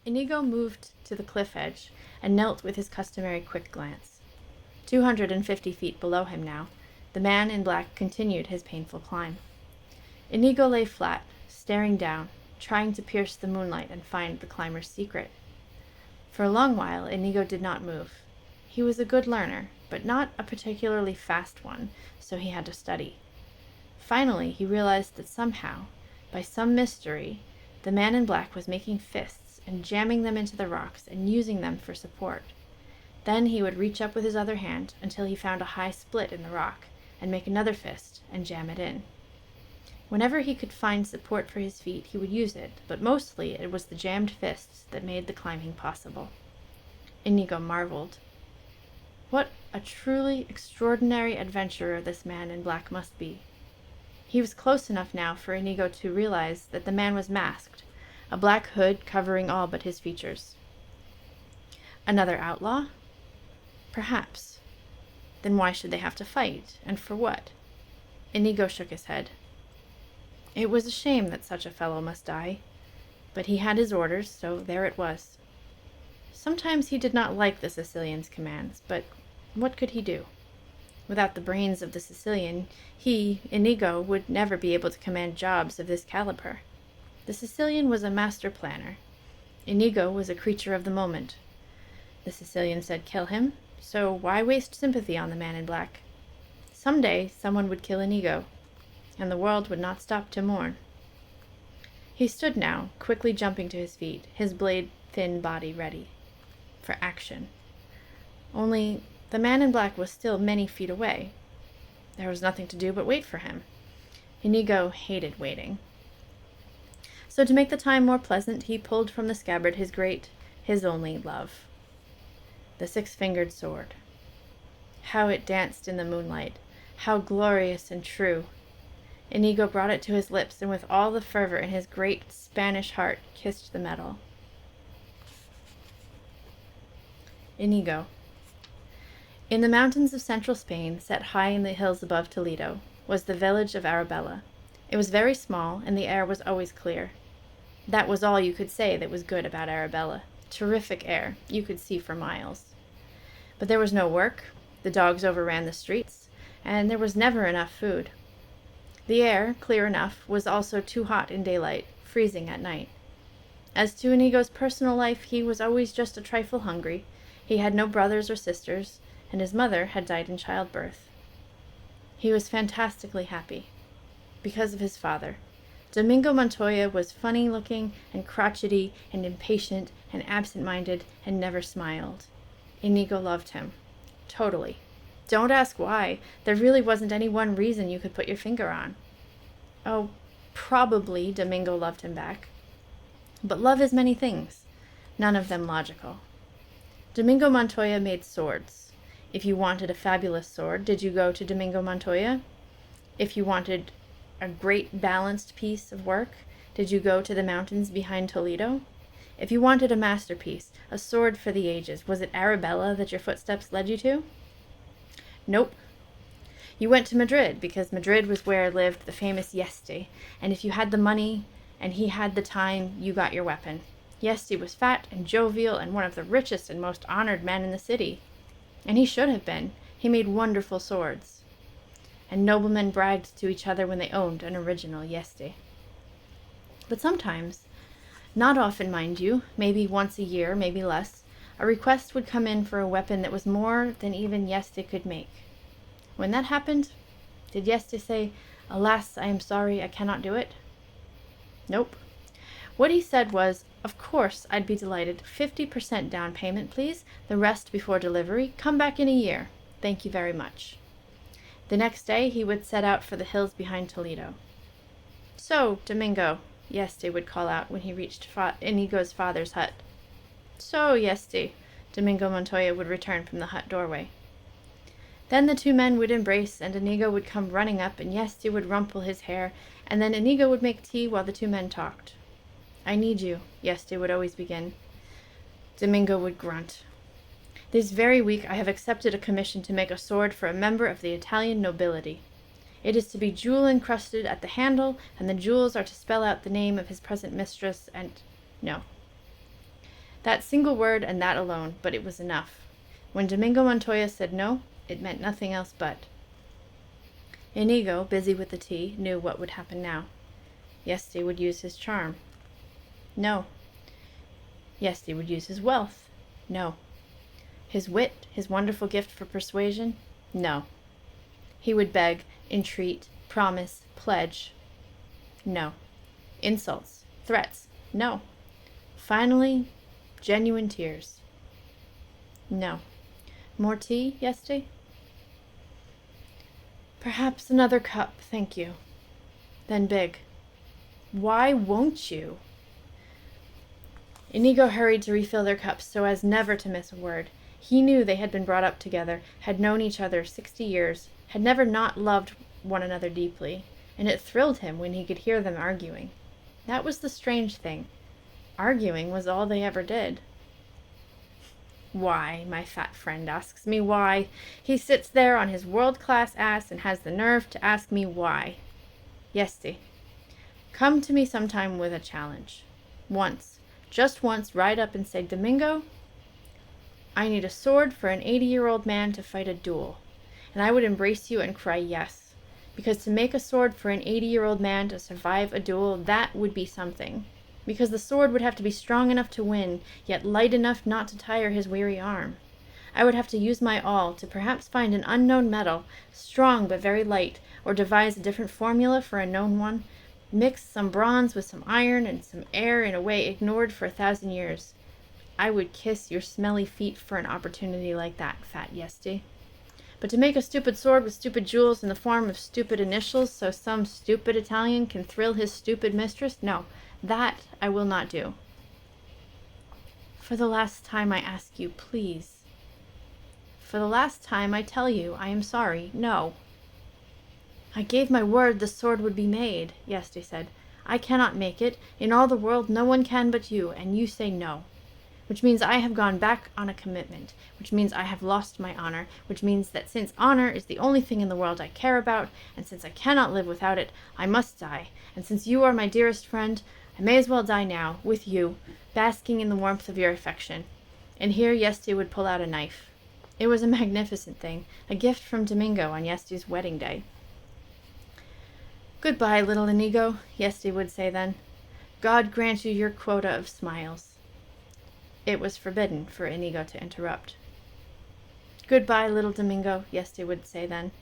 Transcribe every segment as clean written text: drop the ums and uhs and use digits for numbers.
Inigo moved to the cliff edge and knelt with his customary quick glance. 250 feet below him now, the man in black continued his painful climb. Inigo lay flat, staring down, trying to pierce the moonlight and find the climber's secret. For a long while, Inigo did not move. He was a good learner, but not a particularly fast one, so he had to study. Finally, he realized that somehow, by some mystery, the man in black was making fists and jamming them into the rocks and using them for support. Then he would reach up with his other hand until he found a high split in the rock and make another fist and jam it in. Whenever he could find support for his feet, he would use it, but mostly it was the jammed fists that made the climbing possible. Inigo marveled. What a truly extraordinary adventurer this man in black must be. He was close enough now for Inigo to realize that the man was masked, a black hood covering all but his features. Another outlaw? Perhaps. Then why should they have to fight, and for what? Inigo shook his head. It was a shame that such a fellow must die, but he had his orders, so there it was. Sometimes he did not like the Sicilian's commands, but what could he do? Without the brains of the Sicilian, he, Inigo, would never be able to command jobs of this caliber. The Sicilian was a master planner. Inigo was a creature of the moment. The Sicilian said kill him, so why waste sympathy on the man in black? Someday someone would kill Inigo, and the world would not stop to mourn. He stood now, quickly jumping to his feet, his blade-thin body ready for action. Only the man in black was still many feet away. There was nothing to do but wait for him. Inigo hated waiting. So to make the time more pleasant, he pulled from the scabbard his only love, the six-fingered sword. How it danced in the moonlight, how glorious and true. Inigo brought it to his lips, and with all the fervor in his great Spanish heart, kissed the metal. Inigo. In the mountains of central Spain, set high in the hills above Toledo, was the village of Arabella. It was very small, and the air was always clear. That was all you could say that was good about Arabella. Terrific air, you could see for miles. But there was no work, the dogs overran the streets, and there was never enough food. The air, clear enough, was also too hot in daylight, freezing at night. As to Inigo's personal life, he was always just a trifle hungry. He had no brothers or sisters, and his mother had died in childbirth. He was fantastically happy, because of his father. Domingo Montoya was funny-looking and crotchety and impatient and absent-minded and never smiled. Inigo loved him. Totally. Don't ask why. There really wasn't any one reason you could put your finger on. Oh, probably Domingo loved him back. But love is many things, none of them logical. Domingo Montoya made swords. If you wanted a fabulous sword, did you go to Domingo Montoya? If you wanted a great balanced piece of work, did you go to the mountains behind Toledo? If you wanted a masterpiece, a sword for the ages, was it Arabella that your footsteps led you to? Nope. You went to Madrid, because Madrid was where lived the famous Yeste, and if you had the money and he had the time, you got your weapon. Yeste was fat and jovial and one of the richest and most honored men in the city. And he should have been. He made wonderful swords. And noblemen bragged to each other when they owned an original Yeste. But sometimes, not often mind you, maybe once a year, maybe less, a request would come in for a weapon that was more than even Yeste could make. When that happened, did Yeste say, "Alas, I am sorry, I cannot do it"? Nope. What he said was, "Of course, I'd be delighted. 50% down payment, please. The rest before delivery. Come back in a year. Thank you very much." The next day, he would set out for the hills behind Toledo. "So, Domingo," Yeste would call out when he reached Inigo's father's hut. "So, Yeste," Domingo Montoya would return from the hut doorway. Then the two men would embrace, and Inigo would come running up, and Yeste would rumple his hair, and then Inigo would make tea while the two men talked. "I need you," Yeste would always begin. Domingo would grunt. "This very week I have accepted a commission to make a sword for a member of the Italian nobility. It is to be jewel-encrusted at the handle, and the jewels are to spell out the name of his present mistress, and... no." That single word and that alone, but it was enough. When Domingo Montoya said no, it meant nothing else but. Inigo, busy with the tea, knew what would happen now. Yesti would use his charm. No. Yesti would use his wealth. No. His wit, his wonderful gift for persuasion? No. He would beg, entreat, promise, pledge. No. Insults, threats? No. Finally, genuine tears. No. More tea, Yesti? Perhaps another cup, thank you. Then big. Why won't you? Inigo hurried to refill their cups so as never to miss a word. He knew they had been brought up together, had known each other 60 years, had never not loved one another deeply, and it thrilled him when he could hear them arguing. That was the strange thing. Arguing was all they ever did. Why, my fat friend asks me why. He sits there on his world-class ass and has the nerve to ask me why. Yesti, come to me sometime with a challenge. Once, just once, ride up and say, Domingo, I need a sword for an 80-year-old man to fight a duel. And I would embrace you and cry yes. Because to make a sword for an 80-year-old man to survive a duel, that would be something. Because the sword would have to be strong enough to win, yet light enough not to tire his weary arm. I would have to use my all to perhaps find an unknown metal, strong but very light, or devise a different formula for a known one, mix some bronze with some iron and some air in a way ignored for 1,000 years. I would kiss your smelly feet for an opportunity like that, fat Yesti. But to make a stupid sword with stupid jewels in the form of stupid initials so some stupid Italian can thrill his stupid mistress? No, that I will not do. For the last time I ask you, please. For the last time I tell you I am sorry, no. I gave my word the sword would be made, Yesti said. I cannot make it. In all the world no one can but you, and you say no. Which means I have gone back on a commitment, which means I have lost my honor, which means that since honor is the only thing in the world I care about, and since I cannot live without it, I must die, and since you are my dearest friend, I may as well die now, with you, basking in the warmth of your affection. And here Yesti would pull out a knife. It was a magnificent thing, a gift from Domingo on Yesti's wedding day. Goodbye, little Inigo, Yesti would say then. God grant you your quota of smiles. It was forbidden for Inigo to interrupt. Goodbye, little Domingo, Yesti would say then.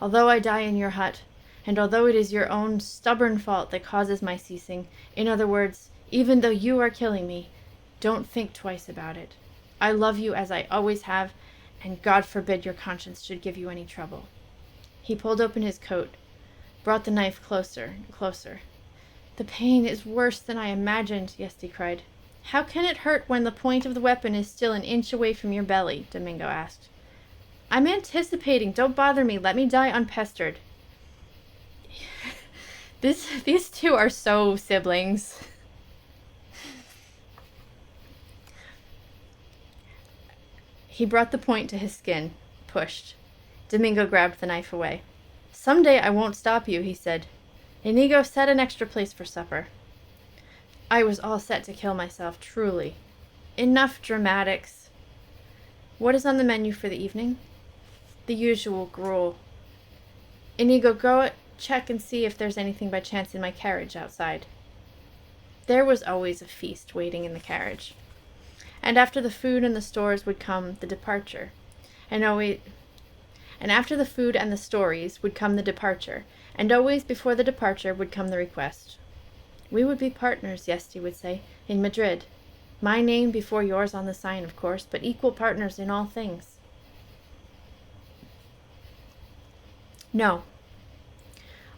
Although I die in your hut, and although it is your own stubborn fault that causes my ceasing, in other words, even though you are killing me, don't think twice about it. I love you as I always have, and God forbid your conscience should give you any trouble. He pulled open his coat, brought the knife closer and closer. The pain is worse than I imagined, Yesti cried. How can it hurt when the point of the weapon is still an inch away from your belly? Domingo asked. I'm anticipating. Don't bother me. Let me die unpestered. These two are so siblings. He brought the point to his skin, pushed. Domingo grabbed the knife away. Someday I won't stop you, he said. Inigo, set an extra place for supper. I was all set to kill myself, truly. Enough dramatics. What is on the menu for the evening? The usual gruel. Inigo, go check and see if there's anything by chance in my carriage outside. There was always a feast waiting in the carriage. And after the food and the stores would come the departure. And after the food and the stories would come the departure. And always before the departure would come the request. We would be partners, Yesti would say, in Madrid. My name before yours on the sign, of course, but equal partners in all things. No.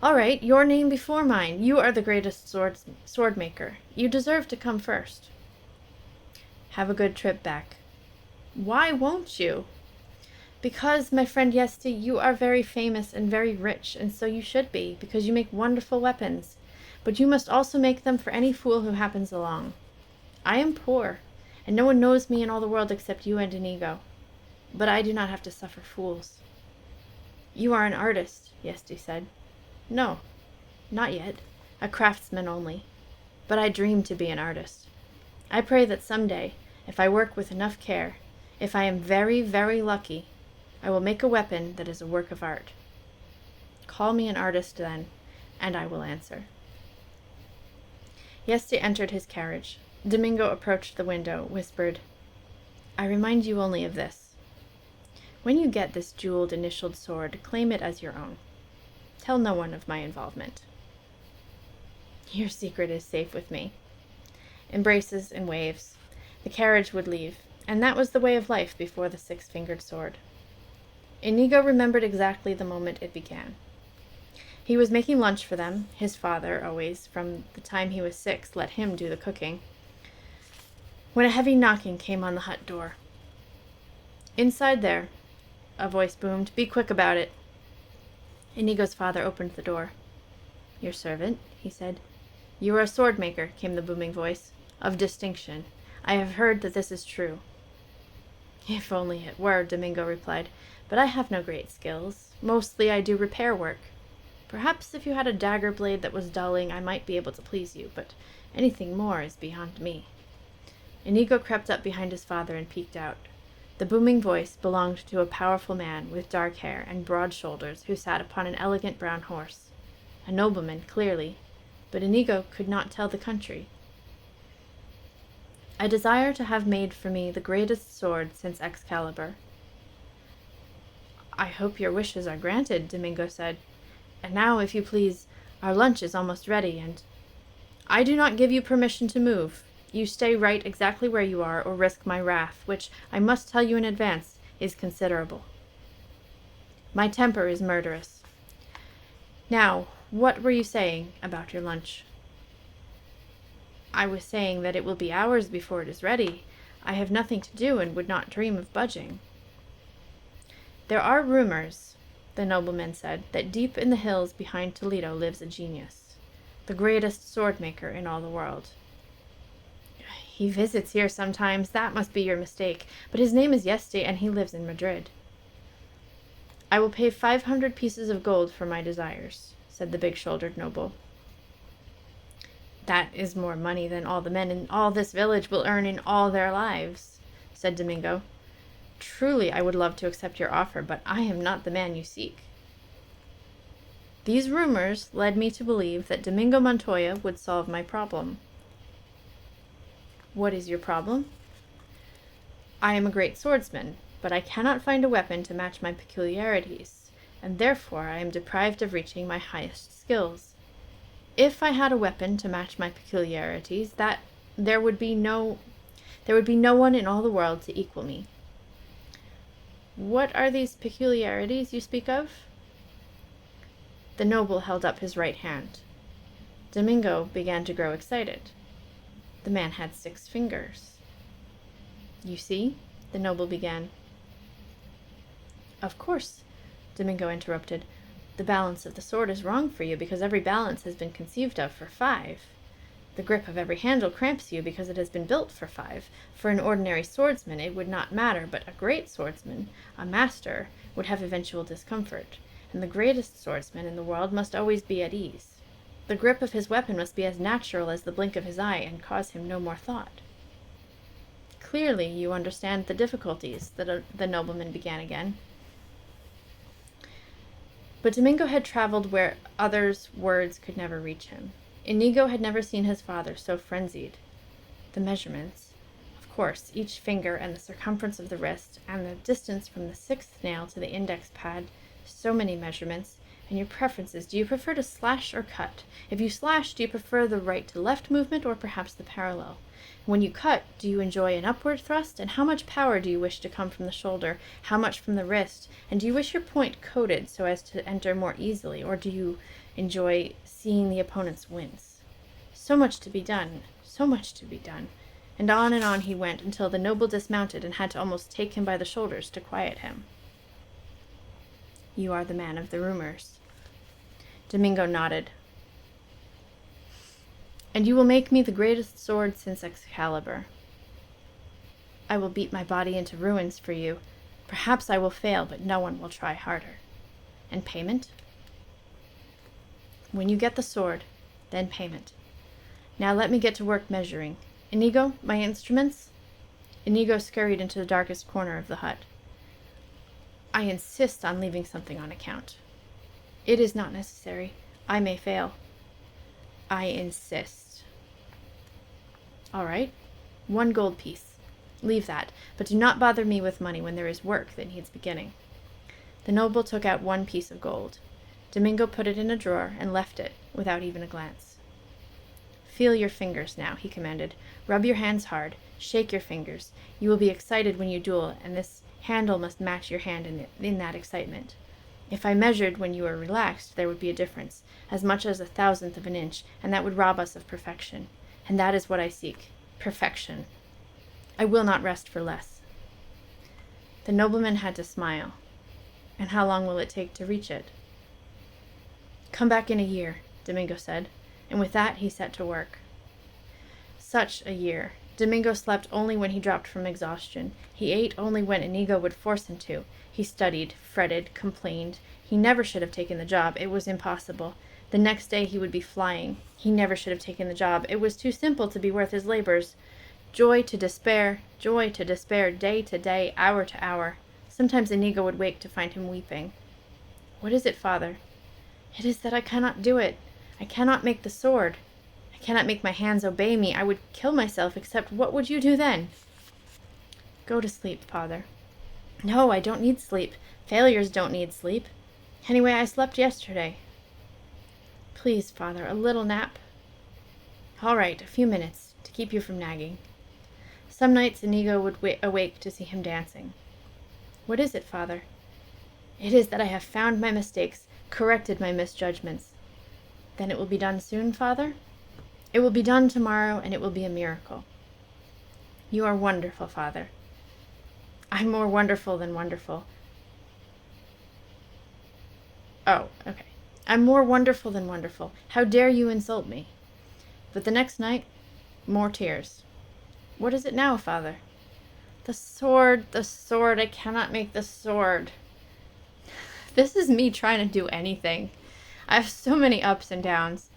All right, your name before mine. You are the greatest sword maker. You deserve to come first. Have a good trip back. Why won't you? Because, my friend Yesti, you are very famous and very rich, and so you should be, because you make wonderful weapons. But you must also make them for any fool who happens along. I am poor, and no one knows me in all the world except you and Inigo. But I do not have to suffer fools. You are an artist, Yesti said. No, not yet. A craftsman only. But I dream to be an artist. I pray that someday, If I work with enough care, if I am very, very lucky, I will make a weapon that is a work of art. Call me an artist then, and I will answer." Yeste entered his carriage. Domingo approached the window, whispered, "I remind you only of this. When you get this jeweled initialed sword, claim it as your own. Tell no one of my involvement. Your secret is safe with me." Embraces and waves. The carriage would leave, and that was the way of life before the six-fingered sword. Inigo remembered exactly the moment it began. He was making lunch for them. His father, always, from the time he was 6, let him do the cooking, when a heavy knocking came on the hut door. "Inside there," a voice boomed. "Be quick about it." Inigo's father opened the door. "Your servant," he said. "You are a sword maker," came the booming voice. "Of distinction. I have heard that this is true." "If only it were," Domingo replied. "But I have no great skills. Mostly I do repair work. Perhaps if you had a dagger blade that was dulling, I might be able to please you, but anything more is beyond me." Inigo crept up behind his father and peeked out. The booming voice belonged to a powerful man with dark hair and broad shoulders who sat upon an elegant brown horse. A nobleman, clearly, but Inigo could not tell the country. "I desire to have made for me the greatest sword since Excalibur." "I hope your wishes are granted," Domingo said. "And now, if you please, our lunch is almost ready, and—" "I do not give you permission to move. You stay right exactly where you are, or risk my wrath, which, I must tell you in advance, is considerable. My temper is murderous. Now, what were you saying about your lunch?" "I was saying that it will be hours before it is ready. I have nothing to do and would not dream of budging." "There are rumors," the nobleman said, "that deep in the hills behind Toledo lives a genius, the greatest sword maker in all the world." "He visits here sometimes. That must be your mistake. But his name is Yeste, and he lives in Madrid." "I will pay 500 pieces of gold for my desires," said the big-shouldered noble. "That is more money than all the men in all this village will earn in all their lives," said Domingo. "Truly, I would love to accept your offer, but I am not the man you seek." These rumors led me to believe that Domingo Montoya would solve my problem. "What is your problem?" "I am a great swordsman, but I cannot find a weapon to match my peculiarities, and therefore I am deprived of reaching my highest skills. If I had a weapon to match my peculiarities, there would be no one in all the world to equal me." "What are these peculiarities you speak of?" The noble held up his right hand. Domingo began to grow excited. The man had 6 fingers. "You see," the noble began. "Of course," Domingo interrupted. "The balance of the sword is wrong for you because every balance has been conceived of for 5. The grip of every handle cramps you because it has been built for 5. For an ordinary swordsman it would not matter, but a great swordsman, a master, would have eventual discomfort, and the greatest swordsman in the world must always be at ease. The grip of his weapon must be as natural as the blink of his eye and cause him no more thought." "Clearly you understand the difficulties," the nobleman began again. But Domingo had traveled where others' words could never reach him. Inigo had never seen his father so frenzied. The measurements, of course, each finger and the circumference of the wrist, and the distance from the 6th nail to the index pad, so many measurements, and your preferences. Do you prefer to slash or cut? If you slash, do you prefer the right to left movement or perhaps the parallel? When you cut, do you enjoy an upward thrust? And how much power do you wish to come from the shoulder? How much from the wrist? And do you wish your point coated so as to enter more easily, or do you enjoy seeing the opponents wince? So much to be done, so much to be done. And on he went until the noble dismounted and had to almost take him by the shoulders to quiet him. "You are the man of the rumors." Domingo nodded. "And you will make me the greatest sword since Excalibur." "I will beat my body into ruins for you. Perhaps I will fail, but no one will try harder." "And payment?" "When you get the sword, then payment. Now let me get to work measuring. Inigo, my instruments?" Inigo scurried into the darkest corner of the hut. I insist on leaving something on account. It is not necessary. I may fail. I insist. All right. 1 gold piece. Leave that, but do not bother me with money when there is work that needs beginning. The noble took out 1 piece of gold. Domingo put it in a drawer and left it without even a glance. Feel your fingers now, he commanded. Rub your hands hard. Shake your fingers. You will be excited when you duel, and this handle must match your hand in that excitement. If I measured when you are relaxed, there would be a difference, as much as 1/1000th of an inch, and that would rob us of perfection. And that is what I seek. Perfection. I will not rest for less. The nobleman had to smile. And how long will it take to reach it? Come back in a year, Domingo said, and with that he set to work. Such a year. Domingo slept only when he dropped from exhaustion. He ate only when Inigo would force him to. He studied, fretted, complained. He never should have taken the job. It was impossible. The next day he would be flying. He never should have taken the job. It was too simple to be worth his labors. Joy to despair, day to day, hour to hour. Sometimes Inigo would wake to find him weeping. What is it, father? It is that I cannot do it. I cannot make the sword. I cannot make my hands obey me. I would kill myself, except what would you do then? Go to sleep, father. No, I don't need sleep. Failures don't need sleep. Anyway, I slept yesterday. Please, father, a little nap. All right, a few minutes, to keep you from nagging. Some nights Inigo would awake to see him dancing. What is it, father? It is that I have found my mistakes, corrected my misjudgments. Then it will be done soon, father? It will be done tomorrow, and it will be a miracle. You are wonderful, father. I'm more wonderful than wonderful. Oh, okay. I'm more wonderful than wonderful. How dare you insult me? But the next night, more tears. What is it now, father? The sword, I cannot make the sword. This is me trying to do anything. I have so many ups and downs.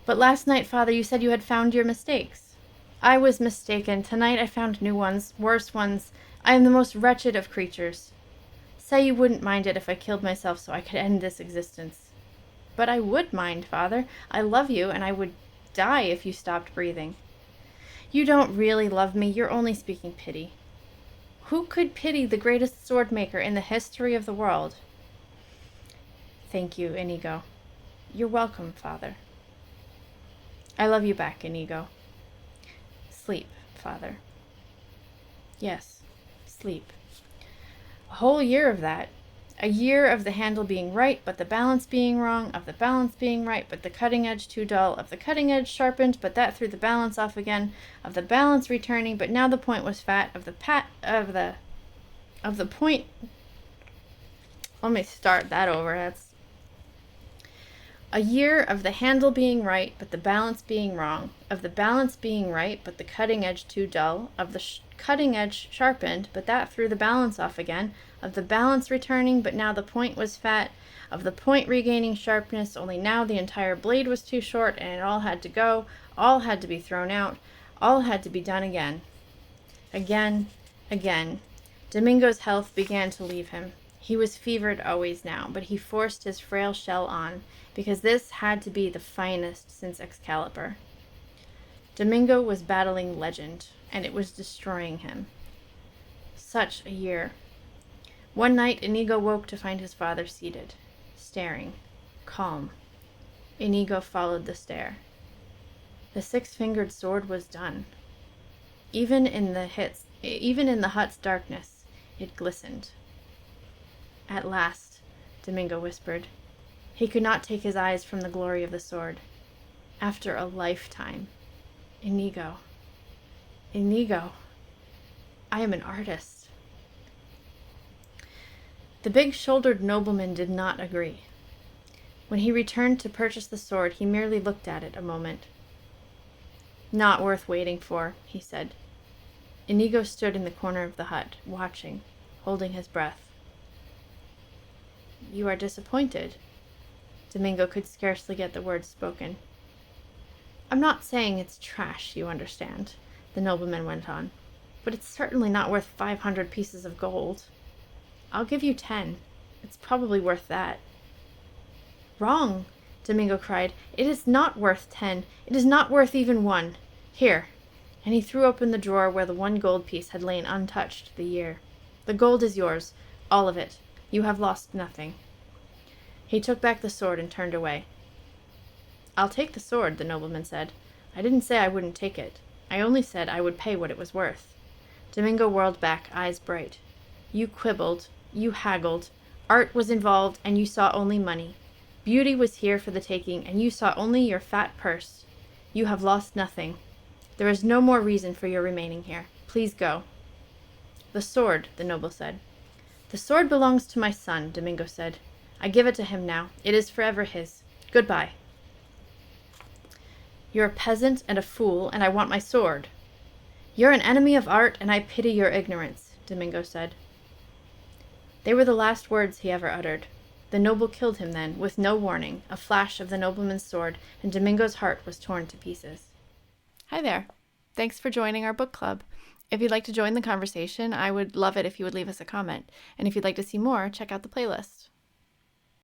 But last night, father, you said you had found your mistakes. I was mistaken. Tonight I found new ones, worse ones. I am the most wretched of creatures. Say you wouldn't mind it if I killed myself so I could end this existence. But I would mind, father. I love you, and I would die if you stopped breathing. You don't really love me. You're only speaking pity. Who could pity the greatest sword maker in the history of the world? Thank you, Inigo. You're welcome, father. I love you back, Inigo. Sleep, father. Yes, sleep. A whole year of that. A year of the handle being right, but the balance being wrong, of the balance being right, but the cutting edge too dull, of the cutting edge sharpened, but that threw the balance off again, of the balance returning, but now the point was fat, of the point. Let me start that over. That's a year of the handle being right, but the balance being wrong, of the balance being right, but the cutting edge too dull, of the cutting edge sharpened, but that threw the balance off again, of the balance returning, but now the point was fat, of the point regaining sharpness, only now the entire blade was too short, and it all had to go, all had to be thrown out, all had to be done again. Again. Domingo's health began to leave him. He was fevered always now, but he forced his frail shell on, because this had to be the finest since Excalibur. Domingo was battling legend, and it was destroying him. Such a year. One night, Inigo woke to find his father seated, staring, calm. Inigo followed the stare. The 6-fingered sword was done. Even in the hut's darkness, it glistened. At last, Domingo whispered. He could not take his eyes from the glory of the sword. After a lifetime. Inigo. I am an artist. The big-shouldered nobleman did not agree. When he returned to purchase the sword, he merely looked at it a moment. Not worth waiting for, he said. Inigo stood in the corner of the hut, watching, holding his breath. You are disappointed. Domingo could scarcely get the words spoken. I'm not saying it's trash, you understand, the nobleman went on, but it's certainly not worth 500 pieces of gold. I'll give you 10. It's probably worth that. Wrong, Domingo cried. It is not worth 10. It is not worth even 1. Here. And he threw open the drawer where the 1 gold piece had lain untouched the year. The gold is yours, all of it. You have lost nothing. He took back the sword and turned away. I'll take the sword, the nobleman said. I didn't say I wouldn't take it. I only said I would pay what it was worth. Domingo whirled back, eyes bright. You quibbled. You haggled. Art was involved, and you saw only money. Beauty was here for the taking, and you saw only your fat purse. You have lost nothing. There is no more reason for your remaining here. Please go. The sword, the noble said. The sword belongs to my son, Domingo said. I give it to him now. It is forever his. Goodbye. You're a peasant and a fool, and I want my sword. You're an enemy of art, and I pity your ignorance, Domingo said. They were the last words he ever uttered. The noble killed him then, with no warning, a flash of the nobleman's sword, and Domingo's heart was torn to pieces. Hi there. Thanks for joining our book club. If you'd like to join the conversation, I would love it if you would leave us a comment. And if you'd like to see more, check out the playlist.